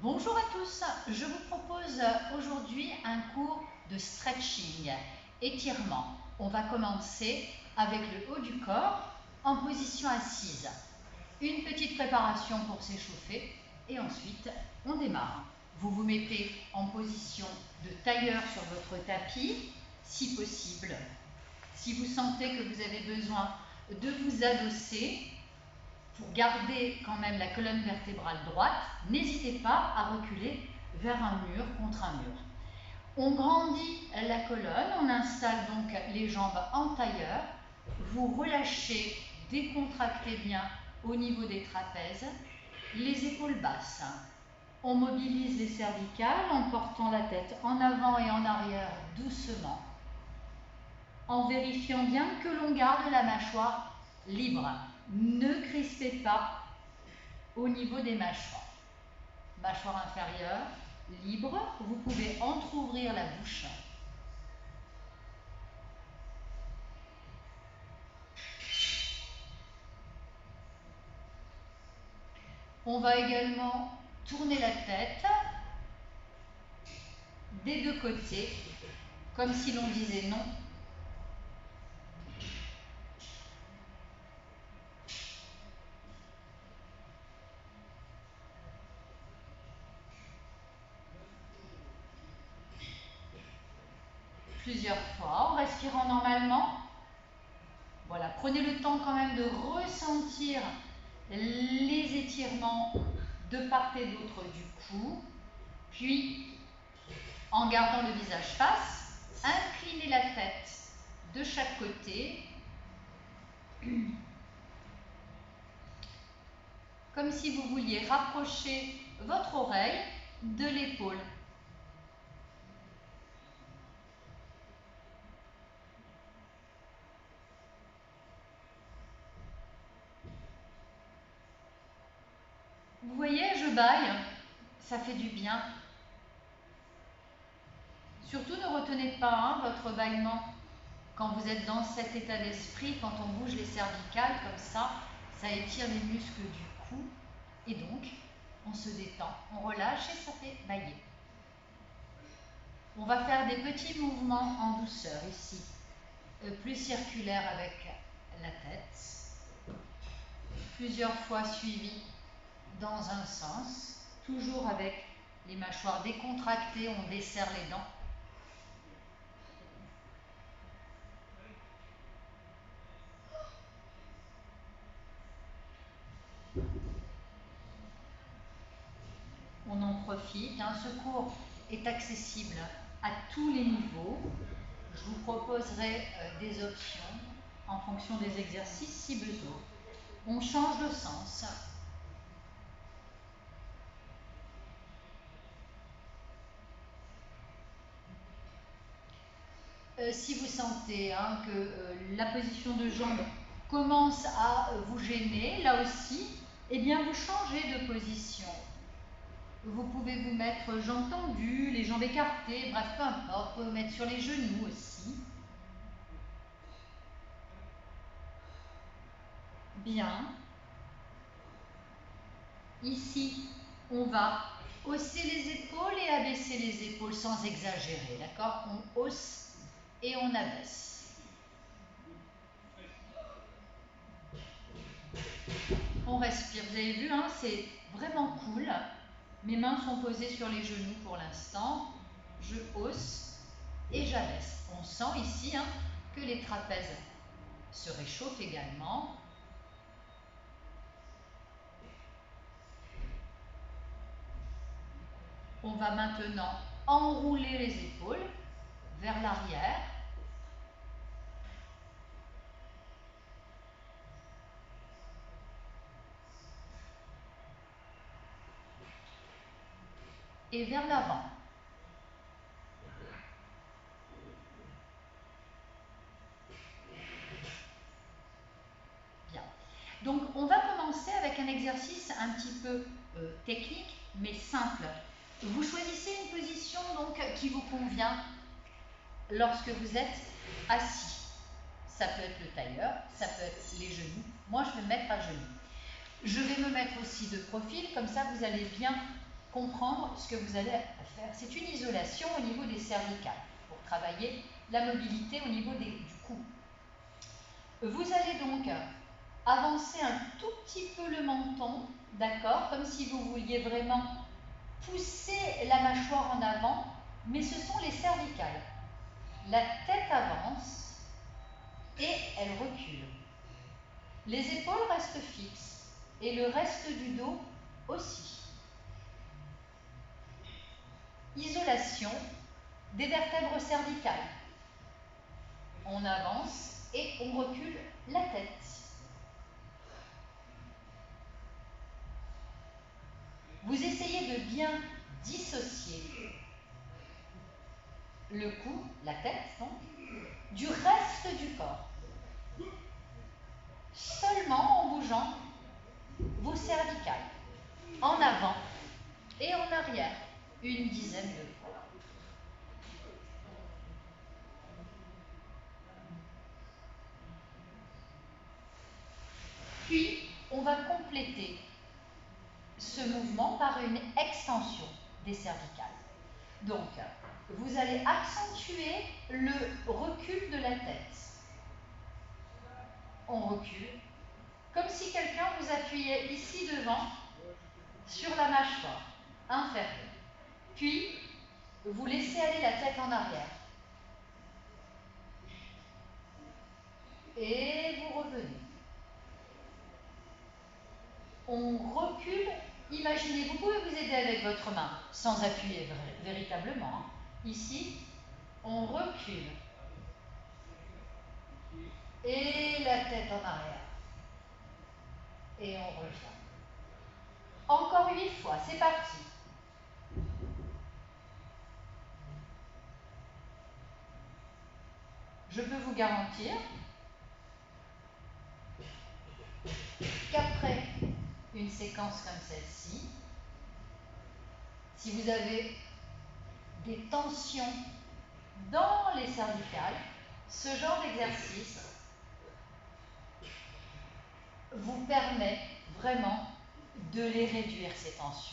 Bonjour à tous, je vous propose aujourd'hui un cours de stretching, étirement. On va commencer avec le haut du corps en position assise. Une petite préparation pour s'échauffer et ensuite on démarre. Vous vous mettez en position de tailleur sur votre tapis, si possible. Si vous sentez que vous avez besoin de vous adosser, pour garder quand même la colonne vertébrale droite, n'hésitez pas à reculer vers un mur, contre un mur. On grandit la colonne, on installe donc les jambes en tailleur, vous relâchez, décontractez bien au niveau des trapèzes, les épaules basses. On mobilise les cervicales en portant la tête en avant et en arrière doucement, en vérifiant bien que l'on garde la mâchoire libre. Ne crispez pas au niveau des mâchoires. Mâchoire inférieure, libre, vous pouvez entrouvrir la bouche. On va également tourner la tête des deux côtés, comme si l'on disait non. Plusieurs fois, en respirant normalement. Voilà, prenez le temps quand même de ressentir les étirements de part et d'autre du cou. Puis, en gardant le visage face, inclinez la tête de chaque côté, comme si vous vouliez rapprocher votre oreille de l'épaule. Vous voyez, je bâille, ça fait du bien. Surtout ne retenez pas votre bâillement quand vous êtes dans cet état d'esprit, quand on bouge les cervicales comme ça étire les muscles du cou et donc on se détend, on relâche et ça fait bâiller. On va faire des petits mouvements en douceur ici, plus circulaires avec la tête, plusieurs fois suivis dans un sens, toujours avec les mâchoires décontractées, on desserre les dents. On en profite, ce cours est accessible à tous les niveaux. Je vous proposerai des options en fonction des exercices si besoin. On change de sens. Si vous sentez que la position de jambe commence à vous gêner, là aussi, eh bien vous changez de position. Vous pouvez vous mettre jambes tendues, les jambes écartées, bref, peu importe, vous pouvez vous mettre sur les genoux aussi. Bien. Ici, on va hausser les épaules et abaisser les épaules sans exagérer, d'accord? On hausse et on abaisse. On respire. Vous avez vu, c'est vraiment cool. Mes mains sont posées sur les genoux pour l'instant. Je hausse et j'abaisse. On sent ici que les trapèzes se réchauffent également. On va maintenant enrouler les épaules vers l'arrière. Et vers l'avant. Bien. Donc, on va commencer avec un exercice un petit peu technique, mais simple. Vous choisissez une position donc, qui vous convient lorsque vous êtes assis. Ça peut être le tailleur, ça peut être les genoux. Moi, je vais me mettre à genoux. Je vais me mettre aussi de profil, comme ça vous allez bien comprendre ce que vous allez faire. C'est une isolation au niveau des cervicales pour travailler la mobilité au niveau du cou. Vous allez donc avancer un tout petit peu le menton, d'accord, comme si vous vouliez vraiment pousser la mâchoire en avant, mais ce sont les cervicales. La tête avance et elle recule. Les épaules restent fixes et le reste du dos aussi. Isolation des vertèbres cervicales. On avance et on recule la tête. Vous essayez de bien dissocier le cou, la tête, donc, du reste du corps. Seulement en bougeant vos cervicales, en avant et en arrière, une dizaine de fois. Puis, on va compléter ce mouvement par une extension des cervicales. Donc, vous allez accentuer le recul de la tête. On recule, comme si quelqu'un vous appuyait ici devant sur la mâchoire inférieure. Puis, vous laissez aller la tête en arrière. Et vous revenez. On recule. Imaginez, vous pouvez vous aider avec votre main, sans appuyer véritablement. Ici, on recule. Et la tête en arrière. Et on revient. Encore 8 fois, c'est parti. Je peux vous garantir qu'après une séquence comme celle-ci, si vous avez des tensions dans les cervicales, ce genre d'exercice vous permet vraiment de les réduire, ces tensions.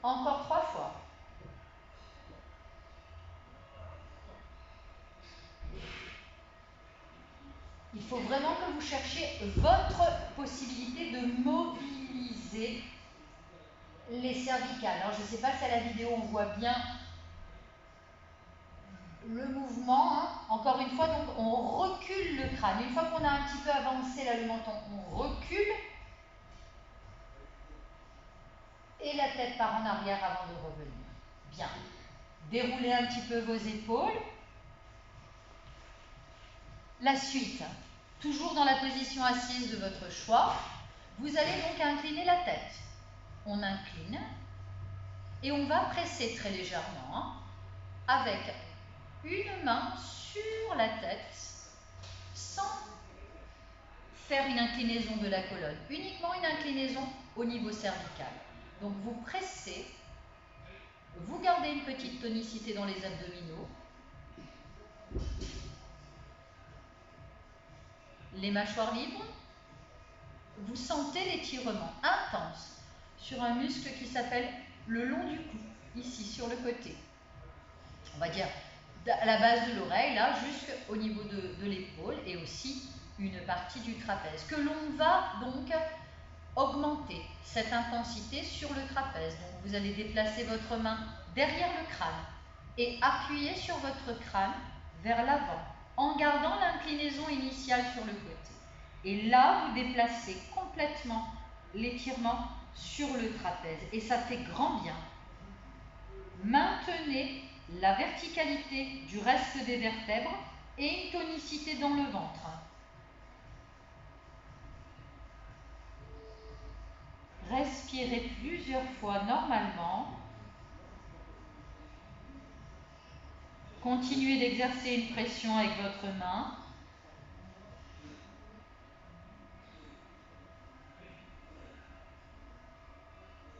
Encore 3 fois. Il faut vraiment que vous cherchiez votre possibilité de mobiliser les cervicales. Alors, je ne sais pas si à la vidéo on voit bien le mouvement. Hein. Encore une fois, donc, on recule le crâne. Une fois qu'on a un petit peu avancé là, le menton, on recule. Et la tête part en arrière avant de revenir. Bien. Déroulez un petit peu vos épaules. La suite, toujours dans la position assise de votre choix, vous allez donc incliner la tête. On incline et on va presser très légèrement avec une main sur la tête sans faire une inclinaison de la colonne, uniquement une inclinaison au niveau cervical. Donc vous pressez, vous gardez une petite tonicité dans les abdominaux, les mâchoires libres, vous sentez l'étirement intense sur un muscle qui s'appelle le long du cou, ici sur le côté. On va dire à la base de l'oreille, là, jusqu'au niveau de l'épaule et aussi une partie du trapèze, que l'on va donc augmenter cette intensité sur le trapèze. Donc vous allez déplacer votre main derrière le crâne et appuyer sur votre crâne vers l'avant en gardant l'inclinaison initiale sur le côté. Et là, vous déplacez complètement l'étirement sur le trapèze et ça fait grand bien. Maintenez la verticalité du reste des vertèbres et une tonicité dans le ventre. Respirez plusieurs fois normalement. Continuez d'exercer une pression avec votre main.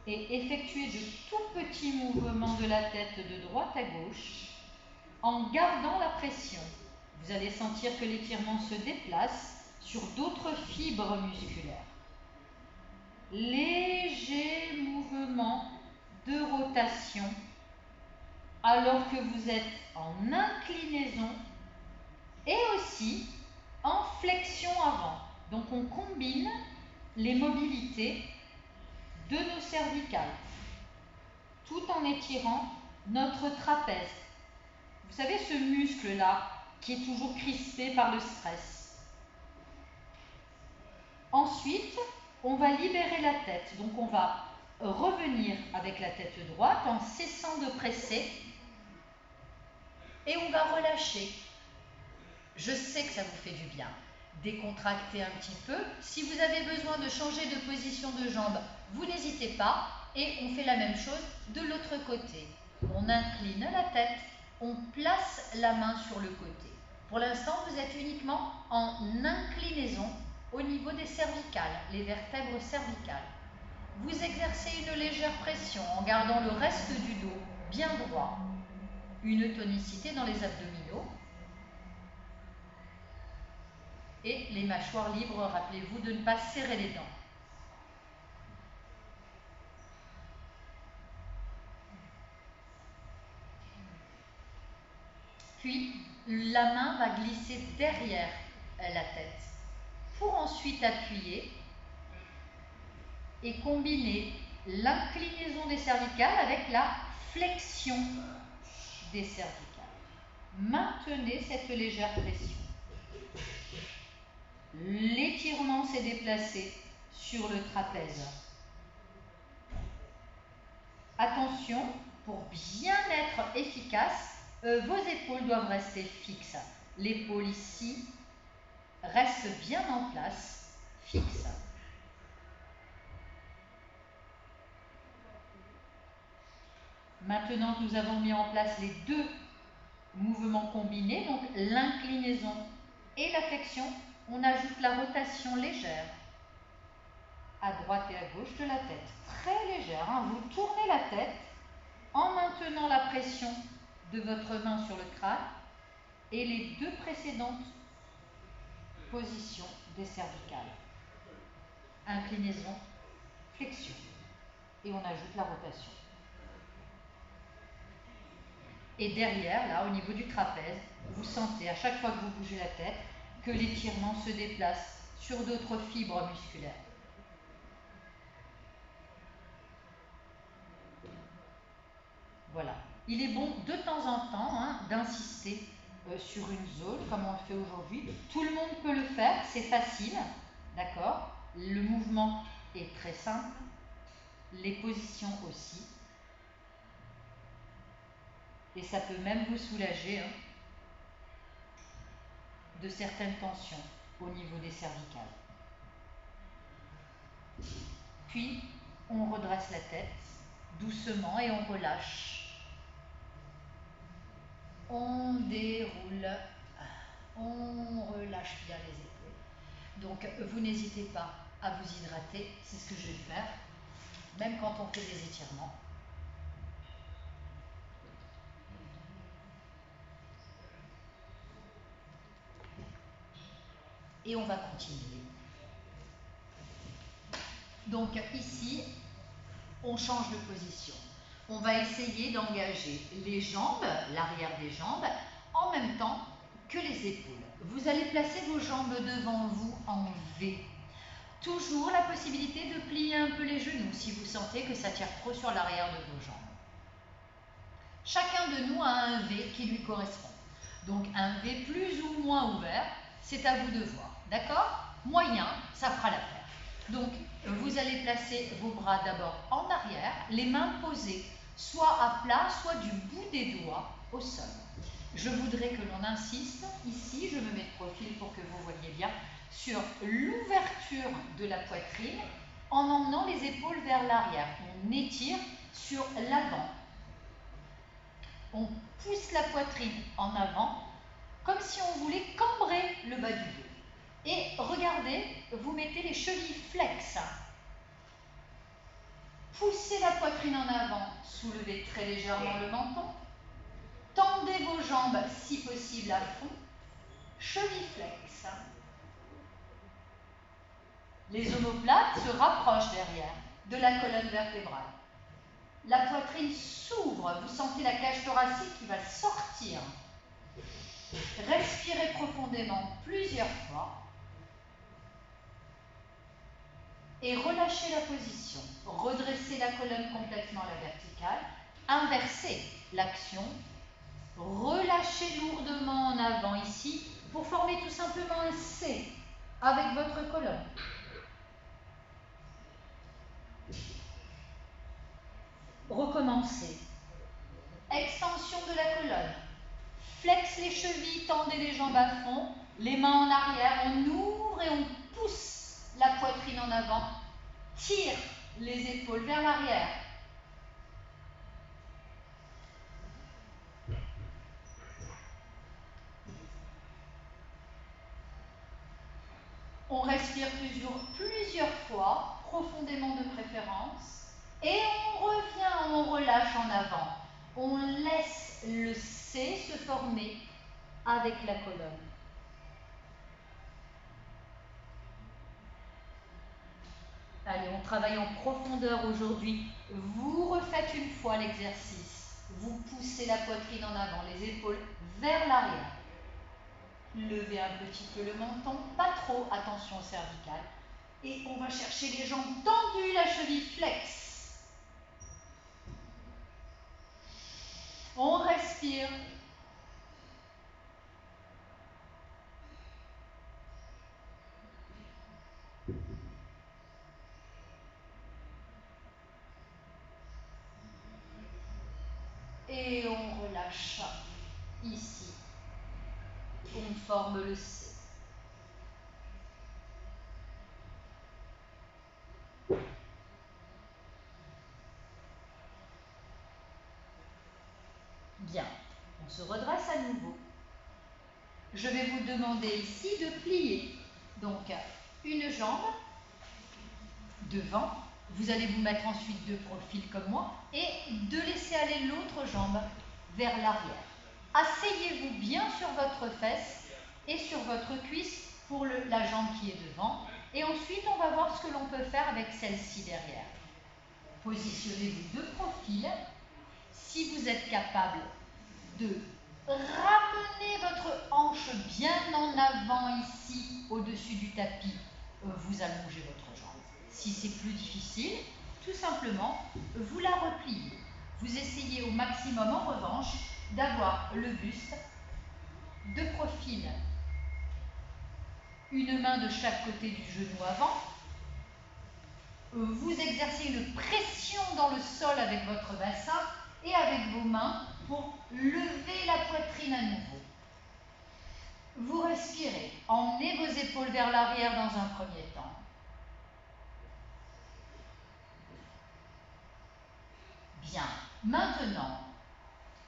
Et effectuez de tout petits mouvements de la tête de droite à gauche en gardant la pression. Vous allez sentir que l'étirement se déplace sur d'autres fibres musculaires. Léger mouvement de rotation alors que vous êtes en inclinaison et aussi en flexion avant. Donc on combine les mobilités de nos cervicales tout en étirant notre trapèze. Vous savez, ce muscle-là qui est toujours crispé par le stress. Ensuite, on va libérer la tête. Donc on va revenir avec la tête droite en cessant de presser et on va relâcher. Je sais que ça vous fait du bien. Décontractez un petit peu. Si vous avez besoin de changer de position de jambe, vous n'hésitez pas. Et on fait la même chose de l'autre côté. On incline la tête, on place la main sur le côté. Pour l'instant, vous êtes uniquement en inclinaison au niveau des cervicales, les vertèbres cervicales. Vous exercez une légère pression en gardant le reste du dos bien droit. Une tonicité dans les abdominaux. Et les mâchoires libres, rappelez-vous de ne pas serrer les dents. Puis, la main va glisser derrière la tête pour ensuite appuyer et combiner l'inclinaison des cervicales avec la flexion des cervicales. Maintenez cette légère pression. L'étirement s'est déplacé sur le trapèze. Attention, pour bien être efficace, vos épaules doivent rester fixes. L'épaule ici reste bien en place, fixe. Maintenant que nous avons mis en place les deux mouvements combinés, donc l'inclinaison et la flexion, on ajoute la rotation légère à droite et à gauche de la tête. Très légère, hein. Vous tournez la tête en maintenant la pression de votre main sur le crâne et les deux précédentes positions des cervicales. Inclinaison, flexion. Et on ajoute la rotation. Et derrière, là, au niveau du trapèze, vous sentez à chaque fois que vous bougez la tête que l'étirement se déplace sur d'autres fibres musculaires. Voilà. Il est bon de temps en temps d'insister sur une zone comme on le fait aujourd'hui. Tout le monde peut le faire, c'est facile, d'accord? Le mouvement est très simple, les positions aussi. Et ça peut même vous soulager de certaines tensions au niveau des cervicales. Puis, on redresse la tête doucement et on relâche. On déroule, on relâche bien les épaules. Donc, vous n'hésitez pas à vous hydrater, c'est ce que je vais faire, même quand on fait des étirements. Et on va continuer. Donc ici, on change de position. On va essayer d'engager les jambes, l'arrière des jambes, en même temps que les épaules. Vous allez placer vos jambes devant vous en V. Toujours la possibilité de plier un peu les genoux si vous sentez que ça tire trop sur l'arrière de vos jambes. Chacun de nous a un V qui lui correspond. Donc un V plus ou moins ouvert, c'est à vous de voir. D'accord? Moyen, ça fera l'affaire. Donc vous allez placer vos bras d'abord en arrière, les mains posées, soit à plat, soit du bout des doigts au sol. Je voudrais que l'on insiste, ici je me mets de profil pour que vous voyez bien, sur l'ouverture de la poitrine en emmenant les épaules vers l'arrière. On étire sur l'avant. On pousse la poitrine en avant, comme si on voulait cambrer le bas du dos. Et regardez, vous mettez les chevilles flexes. Poussez la poitrine en avant, soulevez très légèrement le menton. Tendez vos jambes si possible à fond. Chevilles flexes. Les omoplates se rapprochent derrière de la colonne vertébrale. La poitrine s'ouvre, vous sentez la cage thoracique qui va sortir. Respirez profondément plusieurs fois et relâchez la position. Redressez la colonne complètement à la verticale, inversez l'action, relâchez lourdement en avant ici pour former tout simplement un C avec votre colonne. Recommencez. Extension de la colonne. Flex les chevilles, tendez les jambes à fond, les mains en arrière, on ouvre et on pousse la poitrine en avant, tire les épaules vers l'arrière. On respire plusieurs fois, profondément de préférence, et on revient, on relâche en avant. On laisse le C se former avec la colonne. Allez, on travaille en profondeur aujourd'hui. Vous refaites une fois l'exercice. Vous poussez la poitrine en avant, les épaules vers l'arrière. Levez un petit peu le menton, pas trop, attention au cervical. Et on va chercher les jambes tendues, la cheville flex. On respire. Et on relâche ici. On forme le C. Bien, on se redresse à nouveau. Je vais vous demander ici de plier. Donc, une jambe devant. Vous allez vous mettre ensuite de profil comme moi et de laisser aller l'autre jambe vers l'arrière. Asseyez-vous bien sur votre fesse et sur votre cuisse pour la jambe qui est devant. Et ensuite, on va voir ce que l'on peut faire avec celle-ci derrière. Positionnez-vous de profil. Si vous êtes capable de ramener votre hanche bien en avant ici, au-dessus du tapis, vous allongez votre jambe. Si c'est plus difficile, tout simplement, vous la repliez. Vous essayez au maximum, en revanche, d'avoir le buste de profil. Une main de chaque côté du genou avant. Vous exercez une pression dans le sol avec votre bassin et avec vos mains pour lever la poitrine à nouveau. Vous respirez. Emmenez vos épaules vers l'arrière dans un premier temps. Bien. Maintenant,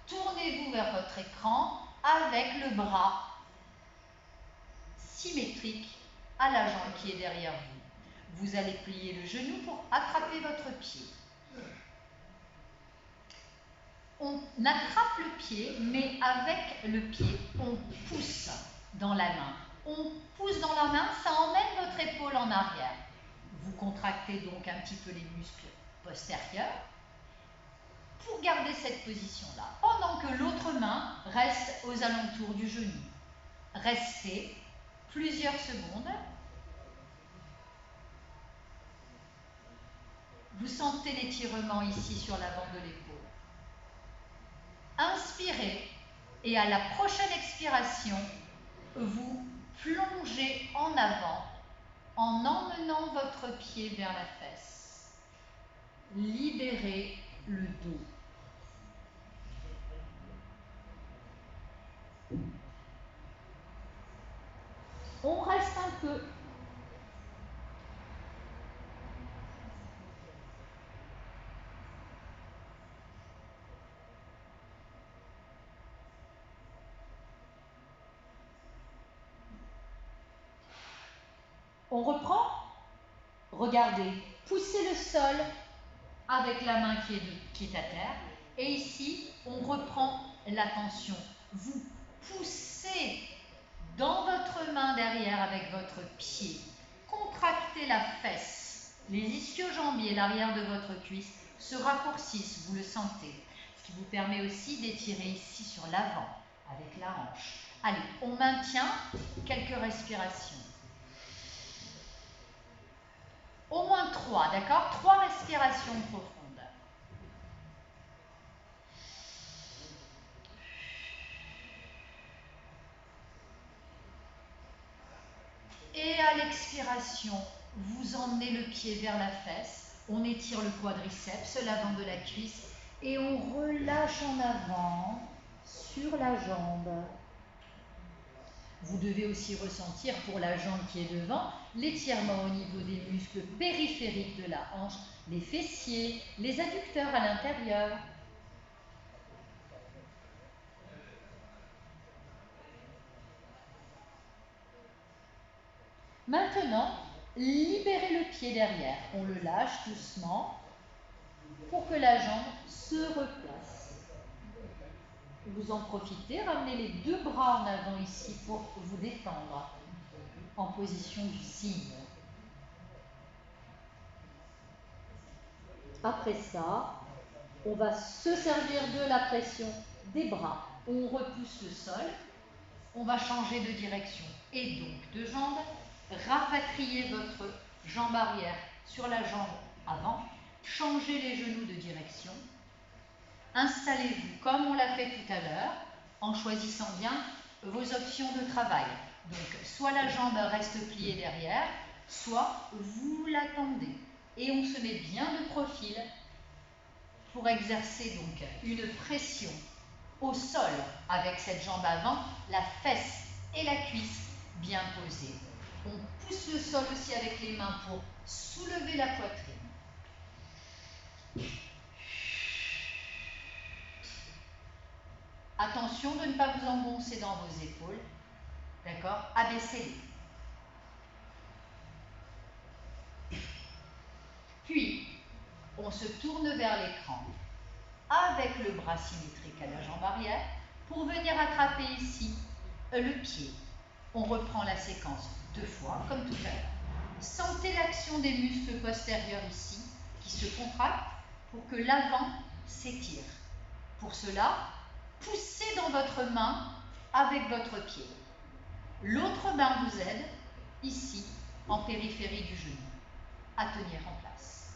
tournez-vous vers votre écran avec le bras symétrique à la jambe qui est derrière vous. Vous allez plier le genou pour attraper votre pied. On attrape le pied, mais avec le pied, on pousse dans la main. On pousse dans la main, ça emmène votre épaule en arrière. Vous contractez donc un petit peu les muscles postérieurs pour garder cette position-là, pendant que l'autre main reste aux alentours du genou. Restez plusieurs secondes. Vous sentez l'étirement ici sur l'avant de l'épaule. Inspirez et à la prochaine expiration, vous plongez en avant en emmenant votre pied vers la fesse. Libérez le dos. On reste un peu. On reprend. Regardez, poussez le sol avec la main qui est à terre. Et ici, on reprend la tension. Vous poussez dans votre main derrière avec votre pied. contractez la fesse. Les ischio-jambiers et l'arrière de votre cuisse se raccourcissent, vous le sentez. Ce qui vous permet aussi d'étirer ici sur l'avant avec la hanche. Allez, on maintient quelques respirations. Au moins 3, d'accord? 3 respirations profondes. Et à l'expiration, vous emmenez le pied vers la fesse. On étire le quadriceps, l'avant de la cuisse, et on relâche en avant sur la jambe. Vous devez aussi ressentir pour la jambe qui est devant l'étirement au niveau des muscles périphériques de la hanche, les fessiers, les adducteurs à l'intérieur. Maintenant, libérez le pied derrière. On le lâche doucement pour que la jambe se replace. Vous en profitez, ramenez les 2 bras en avant ici pour vous détendre en position du cygne. Après ça, on va se servir de la pression des bras. On repousse le sol, on va changer de direction et donc de jambe. Rapatriez votre jambe arrière sur la jambe avant. Changez les genoux de direction. Installez-vous comme on l'a fait tout à l'heure en choisissant bien vos options de travail. Donc, soit la jambe reste pliée derrière, soit vous la tendez. Et on se met bien de profil pour exercer donc une pression au sol avec cette jambe avant, la fesse et la cuisse bien posées. On pousse le sol aussi avec les mains pour soulever la poitrine. Attention de ne pas vous engoncer dans vos épaules. D'accord? Abaissez-les. Puis, on se tourne vers l'écran avec le bras symétrique à la jambe arrière pour venir attraper ici le pied. On reprend la séquence 2 fois, comme tout à l'heure. Sentez l'action des muscles postérieurs ici qui se contractent pour que l'avant s'étire. Pour cela, poussez dans votre main avec votre pied. L'autre main vous aide ici en périphérie du genou à tenir en place.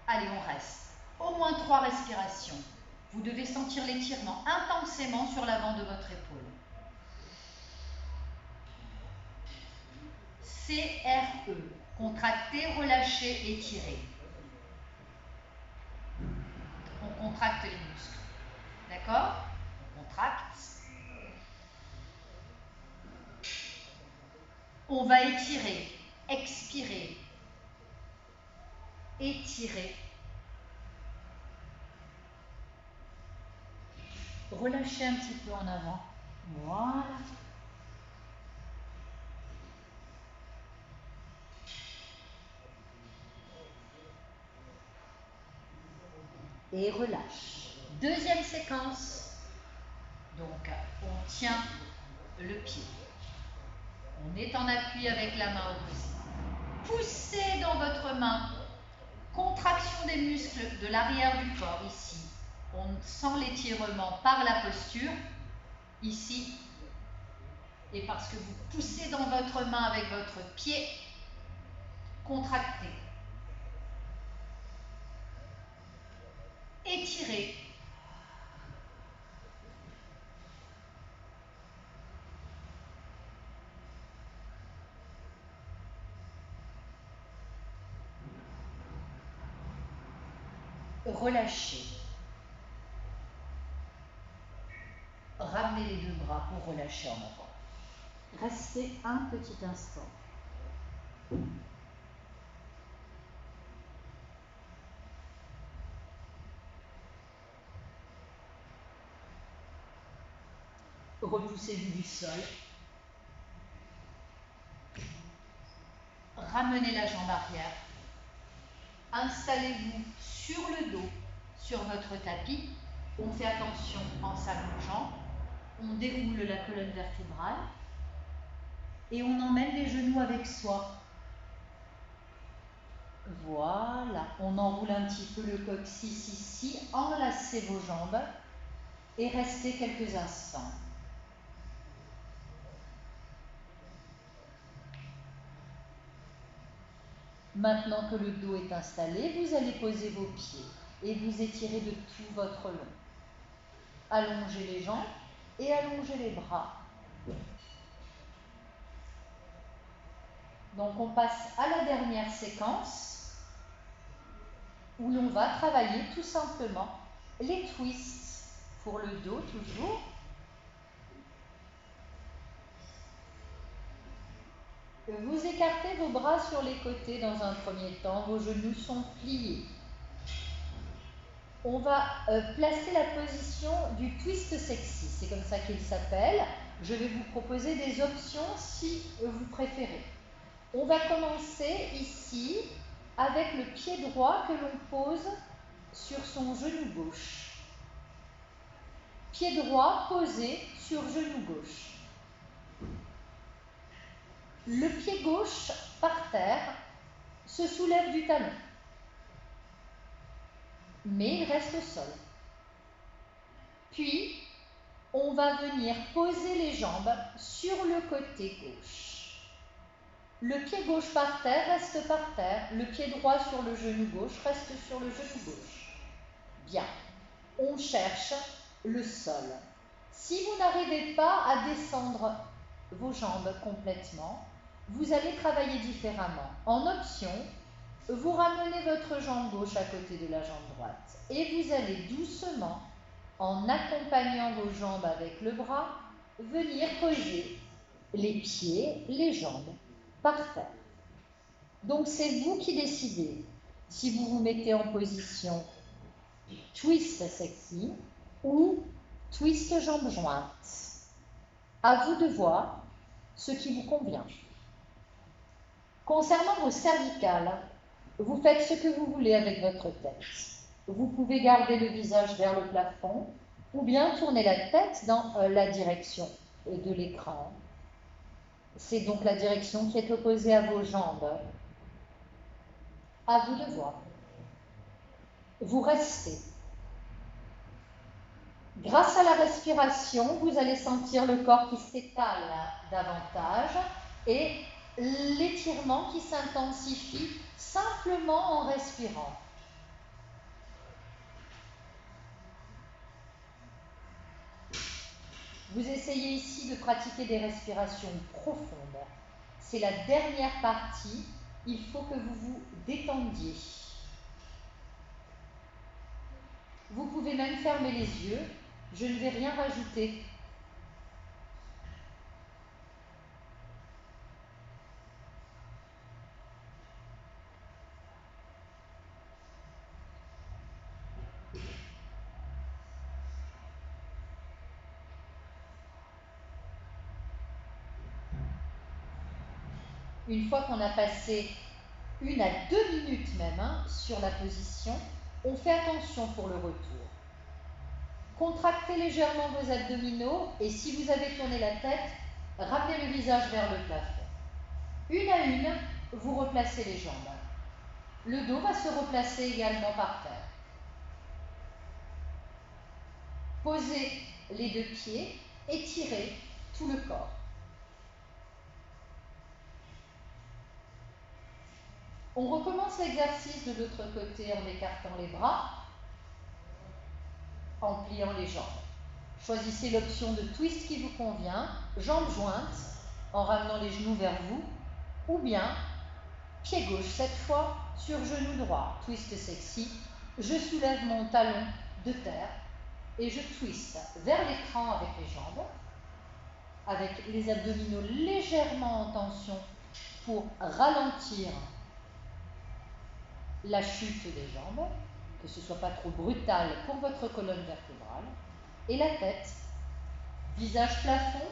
Allez, on reste. Au moins 3 respirations. Vous devez sentir l'étirement intensément sur l'avant de votre épaule. CRE. Contracter, relâcher, étirer. On contracte les muscles. D'accord? On contracte. On va étirer, expirer, étirer. Relâchez un petit peu en avant. Voilà. Et relâche. Deuxième séquence. Donc, on tient le pied. On est en appui avec la main opposée. Poussez dans votre main. Contraction des muscles de l'arrière du corps ici. On sent l'étirement par la posture ici. Et parce que vous poussez dans votre main avec votre pied, contractez. Étirez. Relâchez. Ramenez les 2 bras pour relâcher en avant. Restez un petit instant. Repoussez-vous du sol. Ramenez la jambe arrière. Installez-vous sur le dos, sur votre tapis. On fait attention en s'allongeant. On déroule la colonne vertébrale. Et on emmène les genoux avec soi. Voilà, on enroule un petit peu le coccyx ici, enlacez vos jambes et restez quelques instants. Maintenant que le dos est installé, vous allez poser vos pieds et vous étirer de tout votre long. Allongez les jambes et allongez les bras. Donc on passe à la dernière séquence où l'on va travailler tout simplement les twists pour le dos toujours. Vous écartez vos bras sur les côtés dans un premier temps, vos genoux sont pliés. On va placer la position du twist sexy, c'est comme ça qu'il s'appelle. Je vais vous proposer des options si vous préférez. On va commencer ici avec le pied droit que l'on pose sur son genou gauche. Pied droit posé sur genou gauche. Le pied gauche par terre se soulève du talon, mais il reste au sol. Puis, on va venir poser les jambes sur le côté gauche. Le pied gauche par terre reste par terre, le pied droit sur le genou gauche reste sur le genou gauche. Bien, on cherche le sol. Si vous n'arrivez pas à descendre vos jambes complètement, vous allez travailler différemment. En option, vous ramenez votre jambe gauche à côté de la jambe droite et vous allez doucement, en accompagnant vos jambes avec le bras, venir poser les pieds, les jambes par terre. Donc c'est vous qui décidez si vous vous mettez en position twist sexy ou twist jambes jointes. À vous de voir ce qui vous convient. Concernant vos cervicales, vous faites ce que vous voulez avec votre tête. Vous pouvez garder le visage vers le plafond ou bien tourner la tête dans la direction de l'écran. C'est donc la direction qui est opposée à vos jambes. À vous de voir. Vous restez. Grâce à la respiration, vous allez sentir le corps qui s'étale davantage et l'étirement qui s'intensifie simplement en respirant. Vous essayez ici de pratiquer des respirations profondes. C'est la dernière partie, il faut que vous vous détendiez. Vous pouvez même fermer les yeux, je ne vais rien rajouter. Une fois qu'on a passé 1 à 2 minutes même sur la position, on fait attention pour le retour. Contractez légèrement vos abdominaux et si vous avez tourné la tête, ramenez le visage vers le plafond. 1 à 1, vous replacez les jambes. Le dos va se replacer également par terre. Posez les 2 pieds, étirez tout le corps. On recommence l'exercice de l'autre côté en écartant les bras, en pliant les jambes. Choisissez l'option de twist qui vous convient, jambes jointes, en ramenant les genoux vers vous, ou bien pied gauche cette fois sur genou droit, twist sexy, je soulève mon talon de terre et je twiste vers l'écran avec les jambes, avec les abdominaux légèrement en tension pour ralentir la chute des jambes, que ce ne soit pas trop brutal pour votre colonne vertébrale, et la tête, visage plafond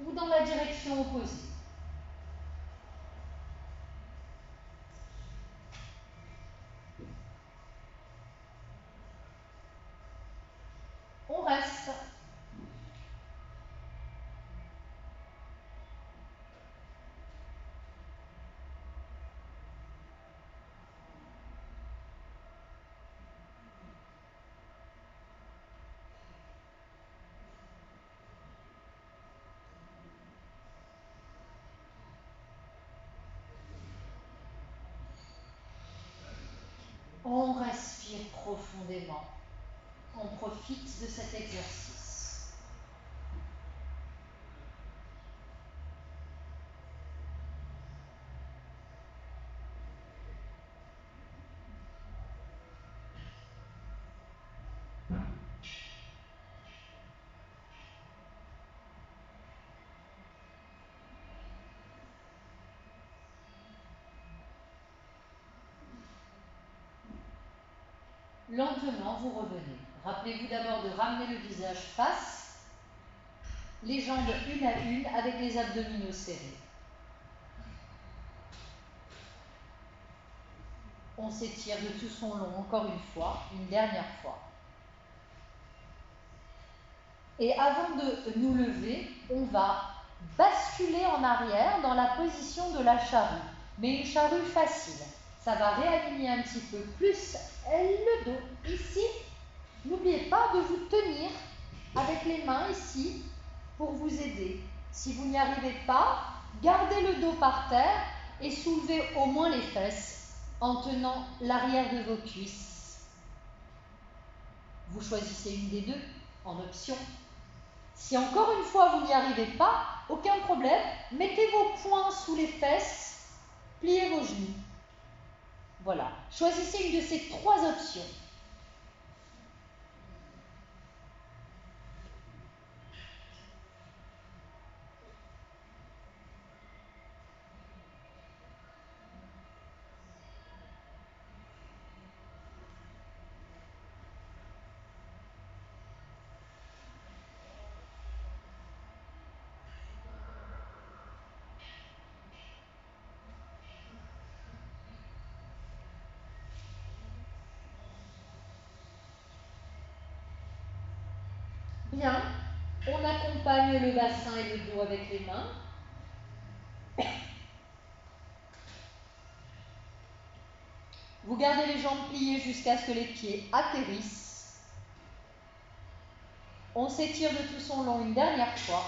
ou dans la direction opposée. On reste. profondément. On profite de cet exercice. Lentement, vous revenez. Rappelez-vous d'abord de ramener le visage face, les jambes une à une avec les abdominaux serrés. On s'étire de tout son long, encore une dernière fois. Et avant de nous lever, on va basculer en arrière dans la position de la charrue. Mais une charrue facile. Ça va réaligner un petit peu plus le dos. Ici, n'oubliez pas de vous tenir avec les mains ici pour vous aider. Si vous n'y arrivez pas, gardez le dos par terre et soulevez au moins les fesses en tenant l'arrière de vos cuisses. Vous choisissez une des deux en option. Si encore une fois vous n'y arrivez pas, aucun problème, mettez vos poings sous les fesses, pliez vos genoux. Voilà, choisissez une de ces trois options. Bien, on accompagne le bassin et le dos avec les mains. Vous gardez les jambes pliées jusqu'à ce que les pieds atterrissent. On s'étire de tout son long une dernière fois.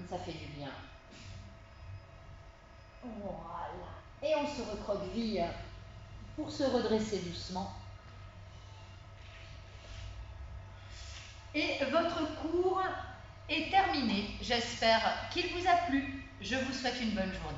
Ça fait du bien. Voilà. Et on se recroqueville pour se redresser doucement. Et votre cours est terminé. J'espère qu'il vous a plu. Je vous souhaite une bonne journée.